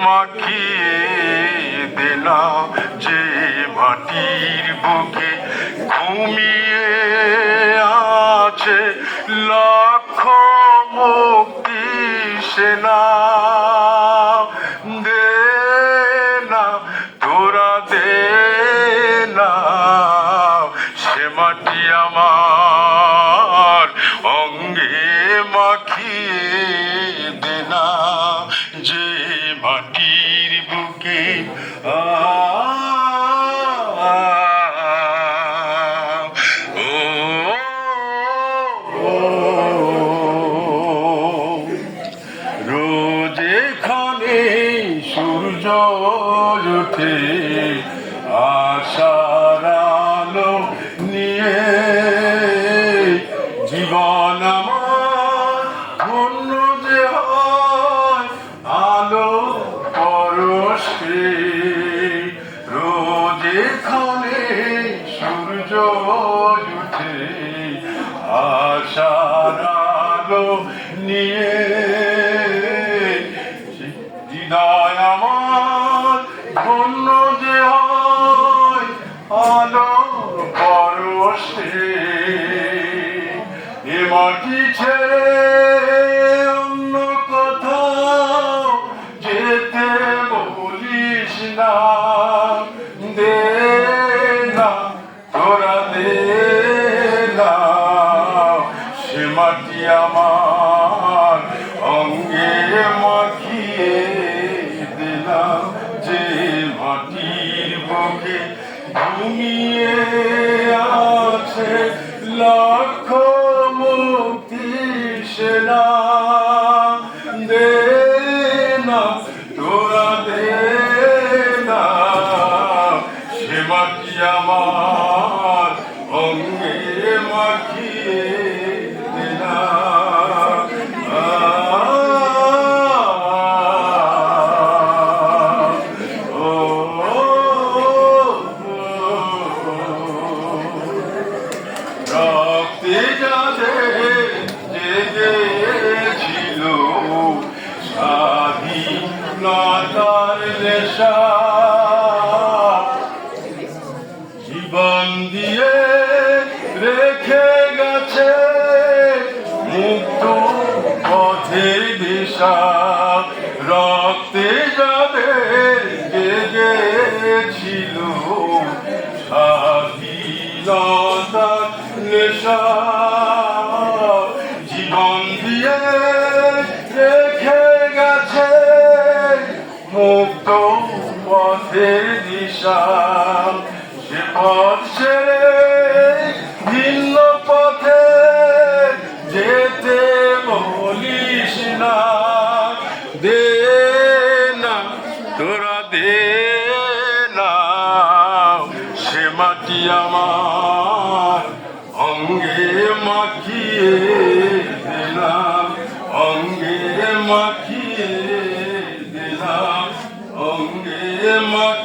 মাখিয়ে দেনা যে মাটির বুকে ঘুমিয়ে আছে লাখ মুক্তি সেনা। দে না তোরা দে না সে মাটি আমার অঙ্গে মাখিয়ে দেনা যে মাটির বুকে রোজ এখানে সূর্য ওঠে আশার আলো নিয়ে। জীবন আমার ধন্য যে হয় আলো পরশে। রোজ এখানে সূর্য ওঠে আশার আলো নিয়ে। হৃদয় আমার ধন্য যে হয় আলো পরশে। এ মাটি ছেড়ে অন্য কোথাও যেতে বলিস না। দে না তোরা দে না সে মাটি আমার অঙ্গে মাখিয়ে দিলাম যে মাটির বুকে ঘুমিয়ে আছে লাখ মুক্তি সেনা। দে না তোরা দে না সে মাটি আমার অঙ্গে মাখিয়ে দিলাম। রক্তে যাদের জেগেছিল স্বাধীনতার নেশা, জীবন দিয়ে রেখে গেছে মুক্ত পথের দিশা। রক্তে যাদের জেগেছিল স্বাধীনতার নেশা, জীবন দিয়ে রেখে গেছে মুক্ত পথের দিশা। সে পথ ছেড়ে ভিন্ন পথে যেতে বলিস না। দে না তোরা দে না সে মাটি আমার অঙ্গে মাখিয়ে দিলাম। অঙ্গে মাখিয়ে দিলাম অঙ্গে মাখিয়ে